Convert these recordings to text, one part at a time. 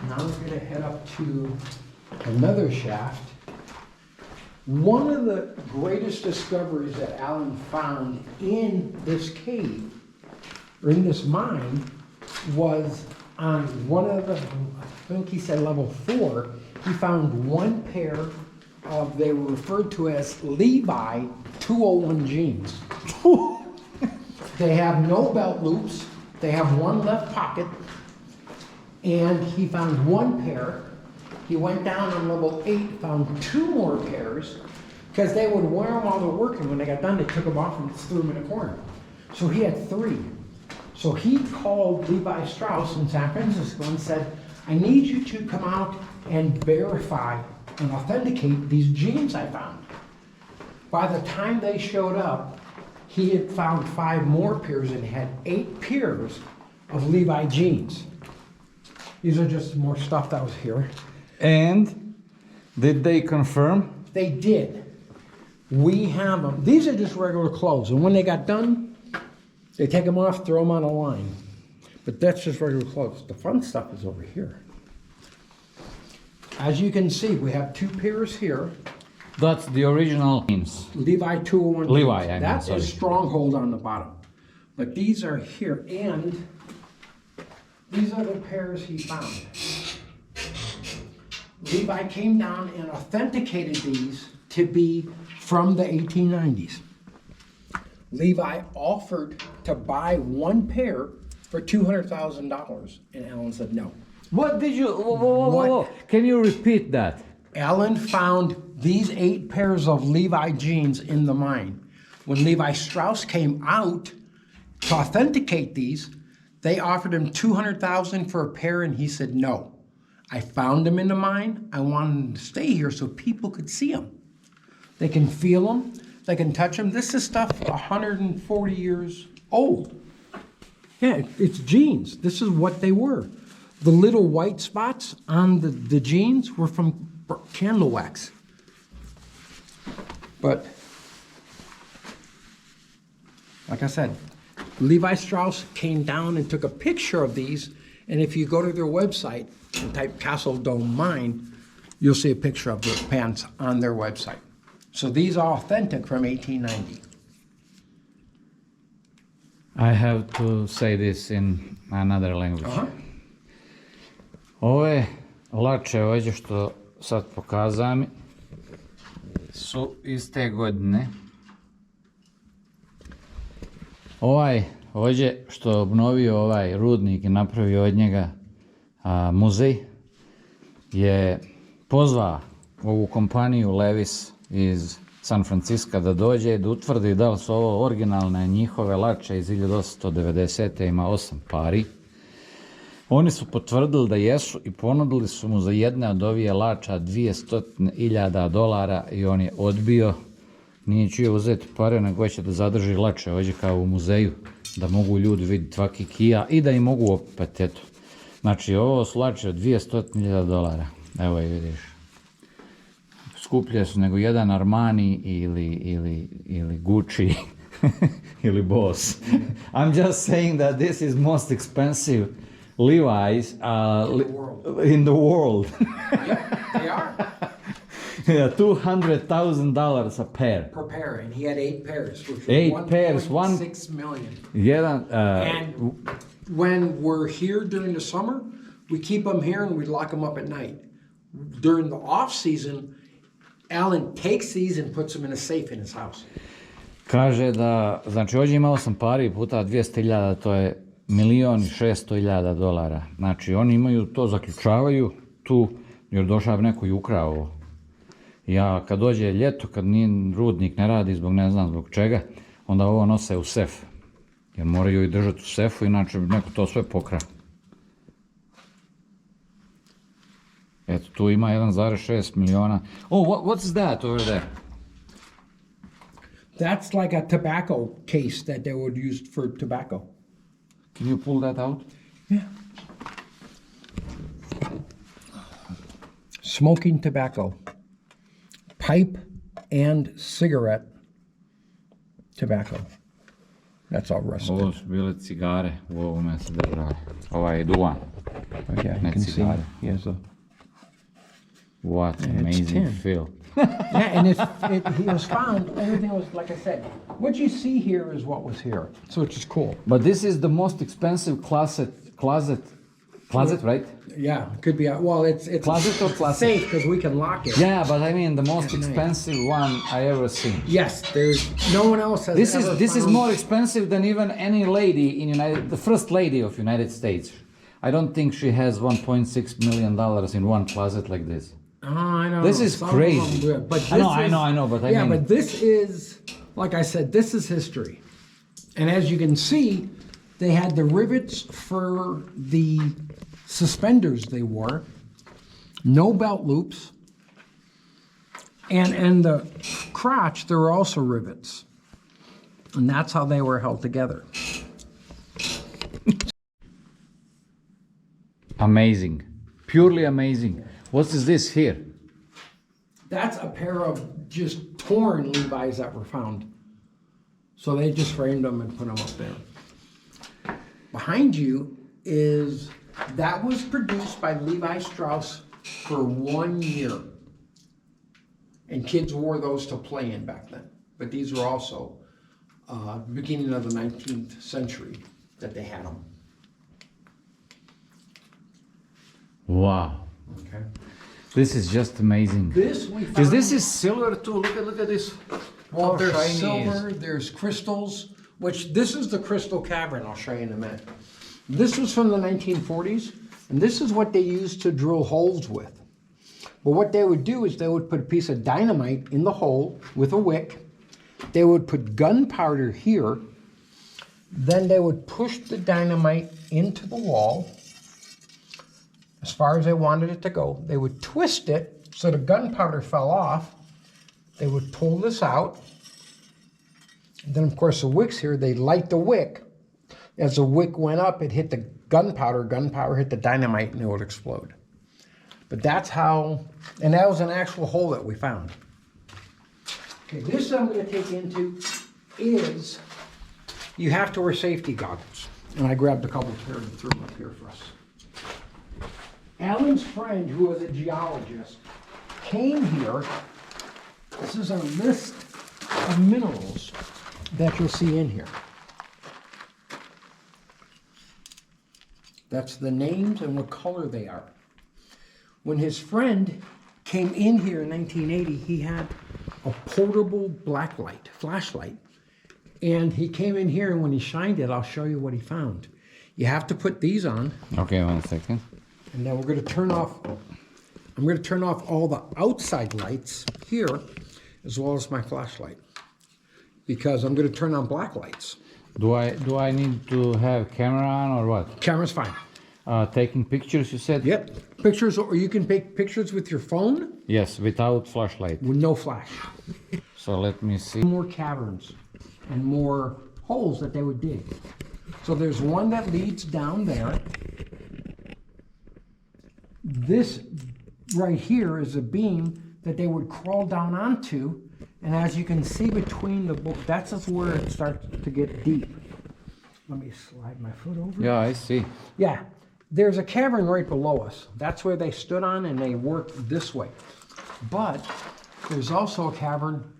Now we're going to head up to another shaft. One of the greatest discoveries that Alan found in this cave, or in this mine, was on one of the, I think he said level 4, he found one pair of, they were referred to as Levi 201 jeans. They have no belt loops, they have one left pocket, and he found one pair. He went down on level 8, found 2 more pairs, because they would wear them while they're working. When they got done, they took them off and threw them in a corner. So he had 3. So he called Levi Strauss in San Francisco and said, I need you to come out and verify and authenticate these jeans I found. By the time they showed up, he had found 5 more pairs and had 8 pairs of Levi jeans. These are just more stuff that was here. And did they confirm? They did. We have them. These are just regular clothes, and when they got done, they take them off, throw them on a line. But that's just regular clothes. The fun stuff is over here. As you can see, we have 2 pairs here. That's the original jeans. Levi 201. Levi, I mean, That's sorry. a stronghold on the bottom. But these are here, and these are the pairs he found. Levi came down and authenticated these to be from the 1890s. Levi offered to buy 1 pair for $200,000, and Alan said no. What did you, whoa. Can you repeat that? Alan found these 8 pairs of Levi jeans in the mine. When Levi Strauss came out to authenticate these, they offered him $200,000 for a pair, and he said no. I found them in the mine. I wanted them to stay here so people could see them. They can feel them. They can touch them. This is stuff 140 years old. Yeah, it's jeans. This is what they were. The little white spots on the jeans were from candle wax. But, like I said, Levi Strauss came down and took a picture of these, and if you go to their website and type Castle Dome Mine, you'll see a picture of the pants on their website. So these are authentic from 1890. I have to say this in another language. Uh-huh. Ove lače ovdje što sad pokazam su iz te godine. Ovaj ovdje što je obnovio ovaj rudnik i napravio od njega muzej je pozvao ovu kompaniju Levis iz San Francisca da dođe i da utvrdi da li su ovo originalne njihove lače iz 1890. Ima 8 pari. Oni su potvrdili da jesu i ponudili su mu za jedne od ovije lača $200,000 i on je odbio. Nije čio uzeti pare, nego će da zadrži lače ovdje kao u muzeju, da mogu ljudi vidjeti svaki kija i da im mogu opet, eto. Znači, ovo su lače od $200,000. Evo je, vidiš. Skuplje su nego jedan Armani ili Gucci ili Boss. I'm just saying that this is most expensive Levi's in the world. Yep, they are. Yeah, $200,000 a pair. Per pair, and he had 8 pairs, which was 8 pairs, 1.6 million. Jedan, And when we're here during the summer, we keep them here and we lock them up at night. During the off season, Alan takes these and puts them in a safe in his house. kaže da, znači ovdje ima 8 pari puta 200.000, to je $1,600,000. Znači oni imaju to, zaključavaju tu, jer došao bi neko i ukrao ovo. Ja kad dođe ljeto, kad rudnik ne radi zbog ne znam zbog čega, onda ovo nose u sef. Jer moraju ih držati u sefu, inače bi neko to sve pokrao. Eto, tu ima 1,6 miliona. Oh, what's that over there? That's like a tobacco case that they would use for tobacco. Can you pull that out? Yeah. Smoking tobacco. Pipe and cigarette tobacco. That's all rusted. Ovo su bile cigare, u ovome se držali. Ovaj je duvan. But yeah, you Let's can see see that. he has a... What it's amazing tin. fill. Yeah, and he was found, everything was, like I said, what you see here is what was here, so which is cool. But this is the most expensive closet, right? Yeah, it could be, well, it's Closet or closet? safe because we can lock it. Yeah, but I mean the most At night. expensive one I ever seen. Yes, there's, no one else has This ever is found- more expensive than even any lady in the first lady of United States. I don't think she has $1.6 million in one closet like this. Oh, I know. This is some of them crazy. do it, but I know, this I know, but I yeah, mean- but this is, like I said, this is history. And as you can see, they had the rivets for the suspenders they wore, no belt loops, and the crotch, there were also rivets. And that's how they were held together. Amazing, purely amazing. What is this here? That's a pair of just torn Levi's that were found. So they just framed them and put them up there. Behind you is, that was produced by Levi Strauss for 1 year. And kids wore those to play in back then. But these were also beginning of the 19th century that they had them. Wow, Okay. this is just amazing. This we found. Because this is silver too. Look at this. Well, How there's shiny it is. silver, there's crystals, which this is the crystal cavern I'll show you in a minute. This was from the 1940s, and this is what they used to drill holes with. But what they would do is they would put a piece of dynamite in the hole with a wick. They would put gunpowder here. Then they would push the dynamite into the wall as far as they wanted it to go. They would twist it so the gunpowder fell off. They would pull this out. And then, of course, the wick's here. They light the wick. As the wick went up, it hit the gunpowder. Gunpowder hit the dynamite, and it would explode. But that's how, and that was an actual hole that we found. Okay, this I'm going to take into is, you have to wear safety goggles. And I grabbed a couple pairs and threw them up here for us. Alan's friend, who was a geologist, came here. This is a list of minerals that you'll see in here. That's the names and what color they are. When his friend came in here in 1980, he had a portable blacklight, flashlight. And he came in here, and when he shined it, I'll show you what he found. You have to put these on. Okay, 1 second. And then we're going to turn off, I'm going to turn off all the outside lights here, as well as my flashlight, because I'm going to turn on black lights. Do I need to have camera on or what? Camera's fine. Taking pictures, you said? Yep. Pictures, or you can take pictures with your phone Yes, without flashlight. with no flash. So let me see. More caverns and more holes that they would dig. So there's one that leads down there. This right here is a beam that they would crawl down onto, and as you can see between the book, that's just where it starts to get deep. Let me slide my foot over. Yeah, I see. Yeah, there's a cavern right below us. That's where they stood on, and they worked this way. But there's also a cavern,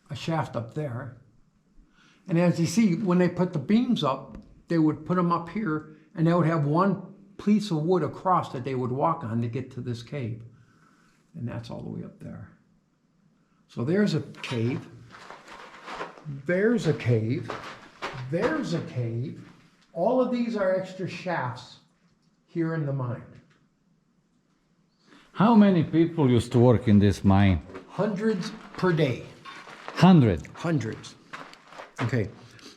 a shaft up there. And as you see, when they put the beams up, they would put them up here, and they would have one piece of wood across that they would walk on to get to this cave. And that's all the way up there. So there's a cave. There's a cave. There's a cave. All of these are extra shafts here in the mine. How many people used to work in this mine? Hundreds per day. 100. Hundreds. Okay.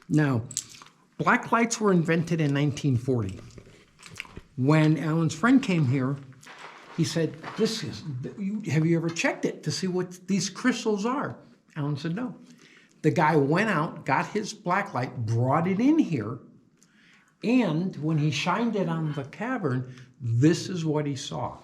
Now, black lights were invented in 1940. When Alan's friend came here, he said, have you ever checked it to see what these crystals are? Alan said, no. The guy went out, got his black light, brought it in here, and when he shined it on the cavern, this is what he saw.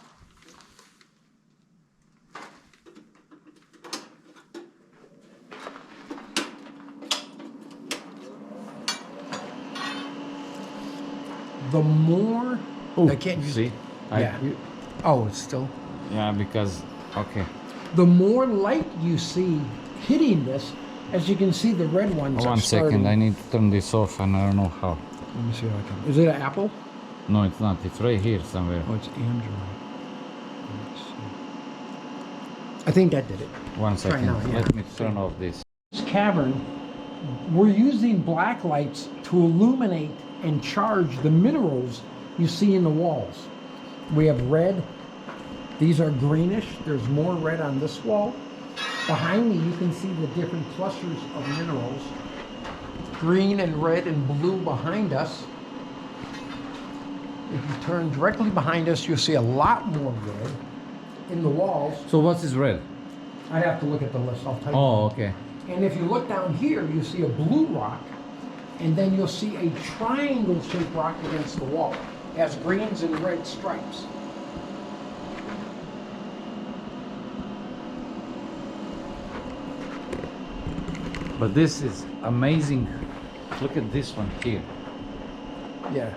The more Oh, I can't use see? Yeah. Oh, it's still. Yeah, because, okay. The more light you see hitting this, as you can see, the red ones are One starting. second, I need to turn this off and I don't know how. Let me see if I can. Is it an Apple? No, it's not. It's right here somewhere. Oh, it's Android. Let's see. I think that did it. One second. now, yeah. Let me turn off this. This cavern, we're using black lights to illuminate and charge the minerals you see in the walls. We have red. These are greenish. There's more red on this wall. Behind me, you can see the different clusters of minerals. Green and red and blue behind us. If you turn directly behind us, you'll see a lot more red in the walls. So what's this red? I'd have to look at the list. I'll tell you. Oh, okay. And if you look down here, you see a blue rock, and then you'll see a triangle-shaped rock against the wall. It has greens and red stripes. But this is amazing. Look at this one here. Yeah.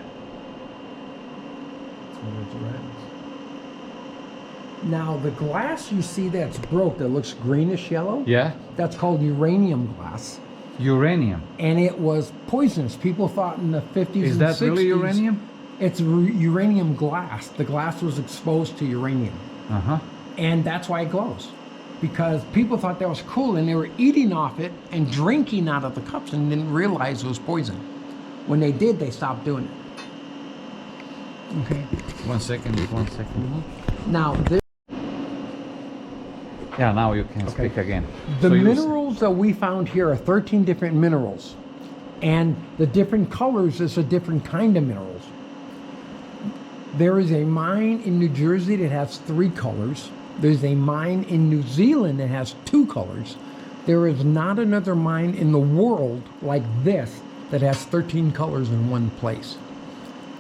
Now the glass you see that's broke, that looks greenish yellow, Yeah? that's called uranium glass. Uranium. And it was poisonous. People thought in the 50s Is and that 60s. really uranium? It's uranium glass. The glass was exposed to uranium. Uh-huh. And that's why it glows. Because people thought that was cool and they were eating off it and drinking out of the cups and didn't realize it was poison. When they did, they stopped doing it. Okay. 1 second, 1 second. Now, this, Yeah, now you can speak again. the So you minerals that we found here are 13 different minerals. And the different colors is a different kind of minerals. There is a mine in New Jersey that has 3 colors. There's a mine in New Zealand that has 2 colors. There is not another mine in the world like this that has 13 colors in one place.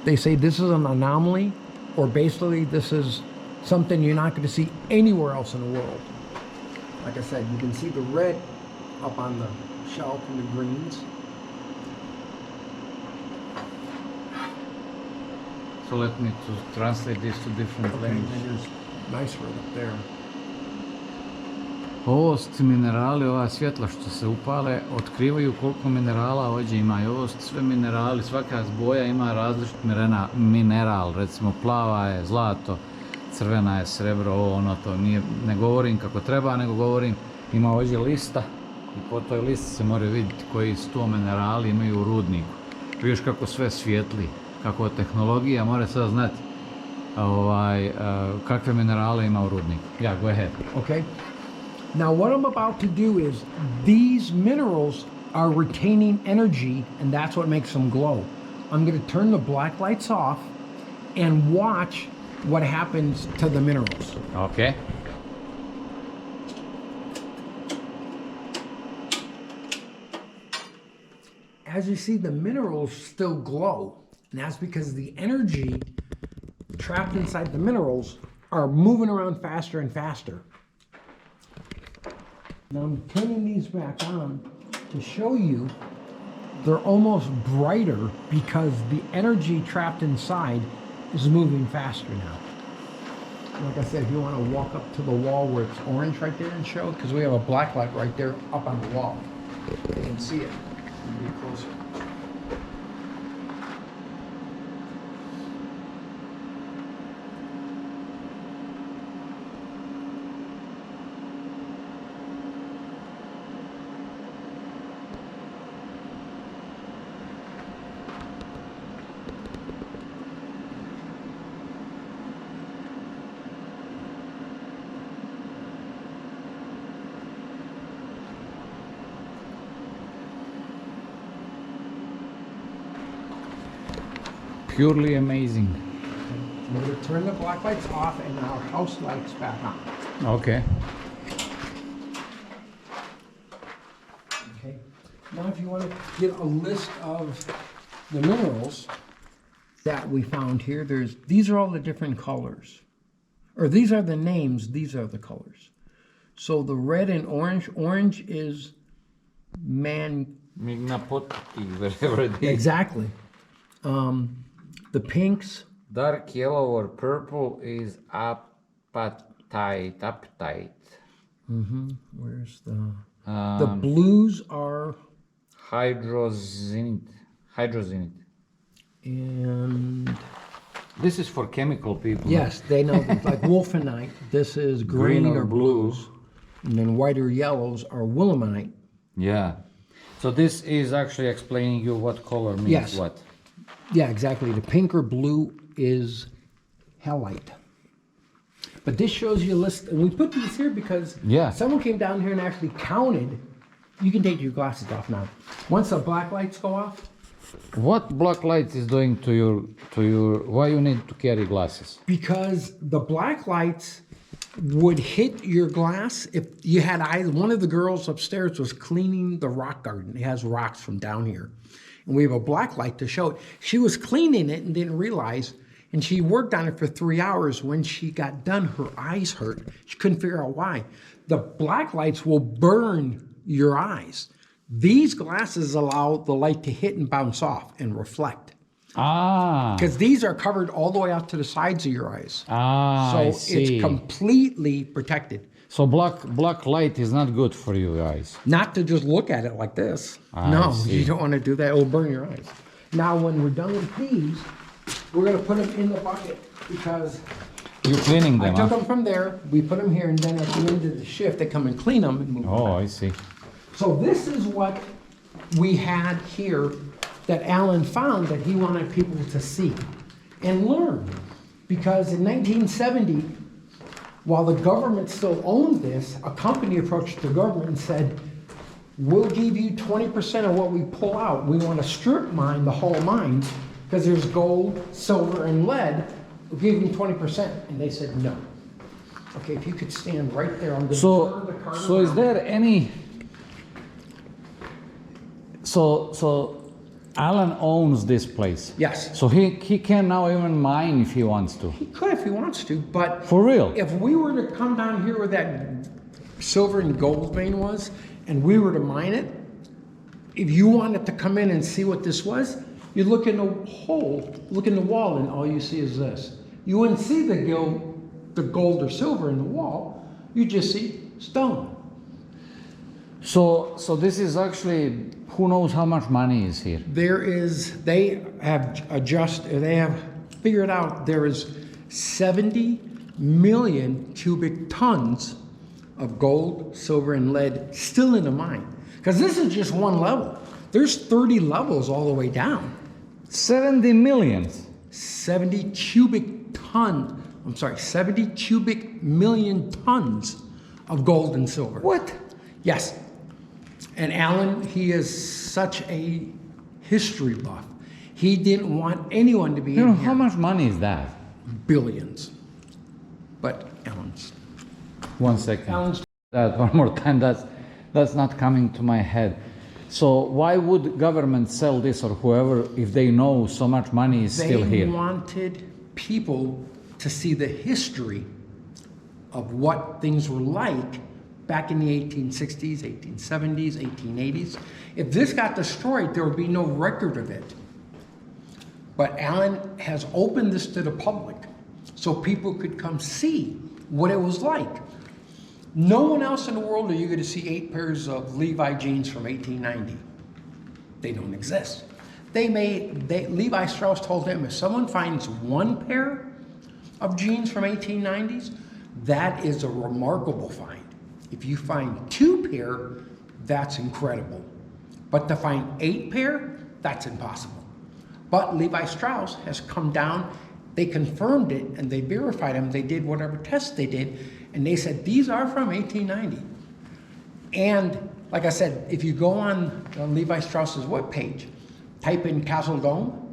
They say this is an anomaly, or basically this is something you're not going to see anywhere else in the world. Like I said, you can see the red up on the shelf and the greens. So let me to translate this to different And languages. there's nice red up there. Ovo su minerali, ova svjetla što se upale, otkrivaju koliko minerala ovdje ima. I ovo su sve minerali, svaka boja ima različit mineral. Recimo plava je zlato, crvena je srebro, ovo ono to. Ne govorim kako treba, nego govorim ima ovdje lista i po toj listi se može vidjeti koji su to minerali imaju u rudniku. Vidiš kako sve svijetli, kako tehnologija mora sad znati kakve minerale ima u rudniku. Yeah, go ahead. Okay. Now what I'm about to do is these minerals are retaining energy and that's what makes them glow. I'm going to turn the black lights off and watch what happens to the minerals. Okay. As you see, the minerals still glow. And that's because the energy trapped inside the minerals are moving around faster and faster. Now I'm turning these back on to show you they're almost brighter because the energy trapped inside is moving faster now. Like I said, if you want to walk up to the wall where it's orange right there and show, because we have a black light right there up on the wall. You can see it. Be closer. Purely amazing. We're going to turn the black lights off and our house lights back on. Okay. Okay. Now if you want to get a list of the minerals that we found here, these are all the different colors. Or these are the names, these are the colors. So the red and orange is Mignapoti, wherever it is. Exactly. The pinks Dark yellow or purple is apatite. Where's the blues are Hydrozinit. and This is for chemical people. yes, they know this, like wolfenite. This is green or blues, and then white or yellows are willemite. Yeah. So this is actually explaining you what color means Yes. what. Yeah, exactly. The pink or blue is halite. But this shows you a list, and we put these here because Yeah. someone came down here and actually counted. You can take your glasses off now. Once the black lights go off, What black light is doing to your why you need to carry glasses? because the black lights would hit your glass if you had eyes. One of the girls upstairs was cleaning the rock garden. It has rocks from down here. And we have a black light to show it. She was cleaning it and didn't realize, and she worked on it for 3 hours. When she got done, her eyes hurt. She couldn't figure out why. The black lights will burn your eyes. These glasses allow the light to hit and bounce off and reflect. Ah. Because these are covered all the way out to the sides of your eyes. Ah, I So see. it's completely protected. So black light is not good for your eyes. Not to just look at it like this. I No, see. you don't want to do that. It'll burn your eyes. Now, when we're done with these, we're going to put them in the bucket because You're cleaning I them, took huh? them from there. We put them here, and then at the end of the shift, they come and clean them and move them Oh, back. I see. So this is what we had here that Alan found that he wanted people to see and learn. Because in 1970, while the government still owned this, a company approached the government and said, we'll give you 20% of what we pull out. We want to strip mine the whole mine because there's gold, silver, and lead. We'll give you 20%. And they said no. Okay, if you could stand right there, I'm going to turn the card So is around. there any? So Alan owns this place. Yes. So he can now even mine if he wants to. He could if he wants to, but For real? if we were to come down here where that silver and gold vein was, and we were to mine it, if you wanted to come in and see what this was, you look in the hole, look in the wall, and all you see is this. You wouldn't see the gold or silver in the wall. You just see stone. So this is actually, who knows how much money is here? They have figured out there is 70 million cubic tons of gold, silver, and lead still in the mine. Because this is just one level. There's 30 levels all the way down. 70 million. 70 cubic million tons of gold and silver. What? Yes. And Alan, he is such a history buff. He didn't want anyone to be You know, in here. how much money is that? Billions. But Alan's. 1 second. Alan's. That one more time, that's not coming to my head. So why would government sell this or whoever if they know so much money is still They here? wanted people to see the history of what things were like back in the 1860s, 1870s, 1880s. If this got destroyed, there would be no record of it. But Alan has opened this to the public so people could come see what it was like. No one else in the world are you going to see 8 pairs of Levi jeans from 1890. They don't exist. Levi Strauss told them if someone finds 1 pair of jeans from 1890s, that is a remarkable find. If you find 2 pair, that's incredible. But to find 8 pair, that's impossible. But Levi Strauss has come down, they confirmed it, and they verified them. They did whatever tests they did, and they said, these are from 1890. And like I said, if you go on Levi Strauss's webpage, type in Castle Dome,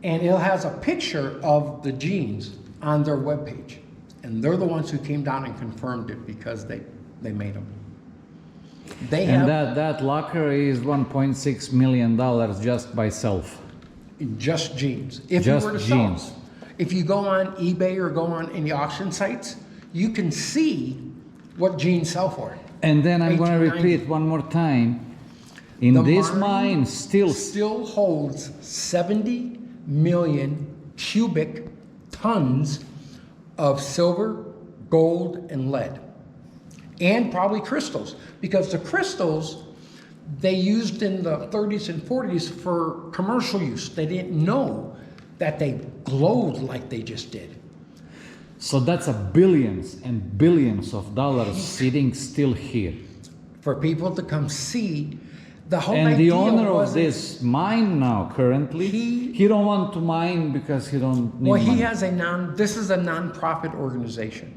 and it has a picture of the jeans on their webpage. And they're the ones who came down and confirmed it because they made them. And that locker is $1.6 million just by self. Just jeans. If Just you were to jeans. sell, if you go on eBay or go on any auction sites, you can see what jeans sell for. And then I'm going to 1890. repeat one more time. In The this mine mine still holds 70 million cubic tons of silver, gold, and lead. And probably crystals, because the crystals they used in the 30s and 40s for commercial use. They didn't know that they glowed like they just did. So that's a billions and billions of dollars sitting still here. For people to come see, the whole And idea the owner of wasn't- this mine now currently, he don't want to mine because he don't need Well, he money. has this is a non-profit organization.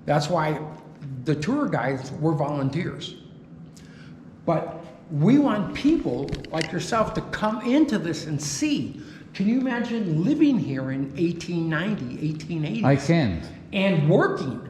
That's why the tour guides were volunteers. But we want people like yourself to come into this and see. Can you imagine living here in 1890, 1880? I can't. And working,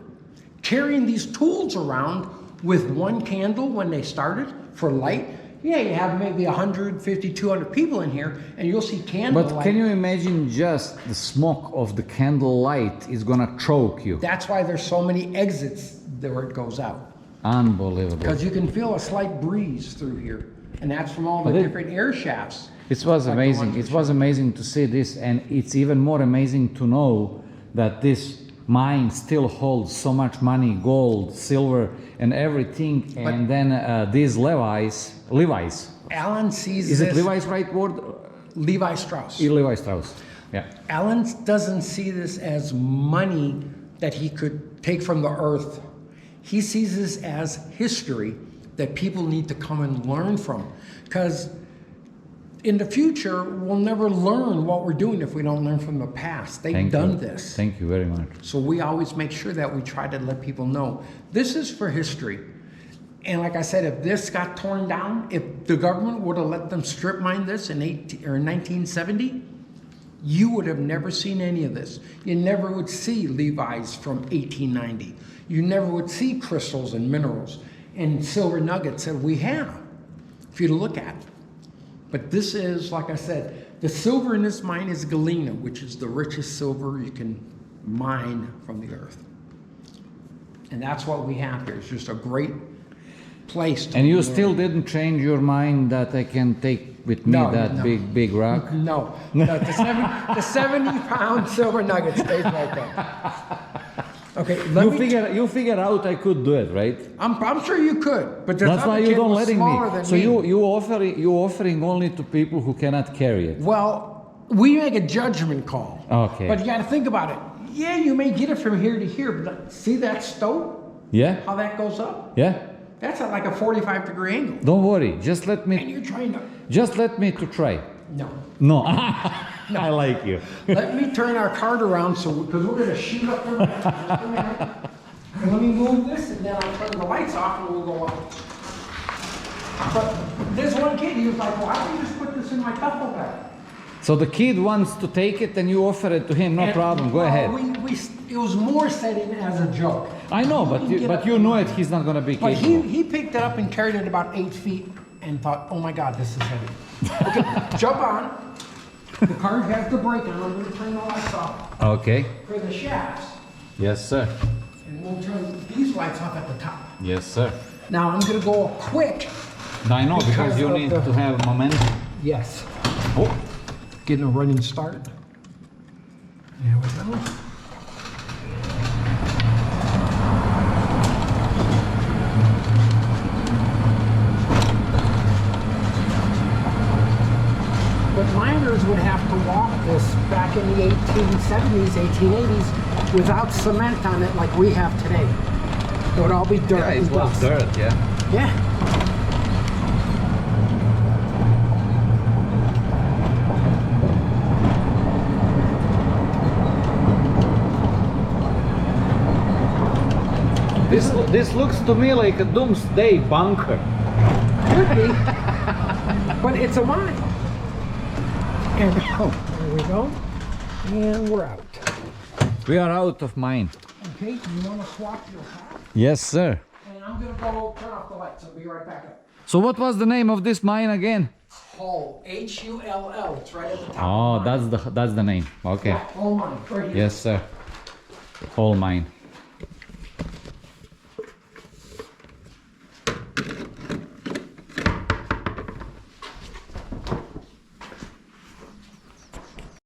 carrying these tools around with one candle when they started for light. Yeah, you have maybe 150, 200 people in here, and you'll see candlelight. But can you imagine just the smoke of the candle light is gonna choke you? That's why there's so many exits where it goes out. Unbelievable. Because you can feel a slight breeze through here. And that's from all the But different air shafts. It was Like the amazing. ones It was amazing to see this, and it's even more amazing to know that this mine still holds so much money, gold, silver, and everything. And then these Levi's. Alan sees Is this. it Levi's right word? Levi Strauss. Levi Strauss. Yeah. Alan doesn't see this as money that he could take from the earth. He sees this as history that people need to come and learn from. Because in the future, we'll never learn what we're doing if we don't learn from the past. They've done this. Thank you very much. So we always make sure that we try to let people know this is for history. And like I said, if this got torn down, if the government would have let them strip mine this in 1970, you would have never seen any of this. You never would see Levi's from 1890. You never would see crystals and minerals and silver nuggets that we have for you to look at. But this is, like I said, the silver in this mine is galena, which is the richest silver you can mine from the earth. And that's what we have here. It's just a great place to And you learn. still didn't change your mind that I can take with me No, that no. big rock? No, the 70-pound silver nugget stays right there. Okay, You figure out I could do it, right? I'm sure you could, but there's That's other why you kid don't was letting smaller me. than So me. you offering only to people who cannot carry it. Well, we make a judgment call. Okay. But you got to think about it. Yeah, you may get it from here to here, but see that stope? Yeah? How that goes up? Yeah? That's at like a 45-degree angle. Don't worry. Just let And me you're trying to... to try. No. No. I like you. Let me turn our cart around because we're going to shoot up there. Just a minute. And let me move this, and then I'll turn the lights off, and we'll go up. But there's one kid, he was like, why don't you just put this in my duffel bag? So the kid wants to take it and you offer it to him. No And, problem. Go well, ahead. It was more set in as a joke. I know, but you know it. He's not going to be But capable. he picked it up and carried it about 8 feet and thought, oh my God, this is heavy. Okay, jump on. The cart has the brake on. I'm going to turn the lights off Okay. for the shafts. Yes, sir. And we'll turn these lights off at the top. Yes, sir. Now I'm going to go quick. I know, because Because you of need the- to have momentum. Yes. Oh. Getting a running start. There we go. But miners would have to walk this back in the 1870s, 1880s without cement on it like we have today. It would all be dirt and dust. dirt, yeah. Yeah. This looks to me like a doomsday bunker. Could be. But it's a mine. And there we go. And we're out. We are out of mine. Okay, you want to swap your hat? Yes, sir. And I'm going to go turn off the lights. I'll be right back up. So what was the name of this mine again? Hull. Hull. It's right at the top. Oh, of the mine. that's the name. Okay. Yeah, Hull mine. Right here. Yes, sir. Whole mine.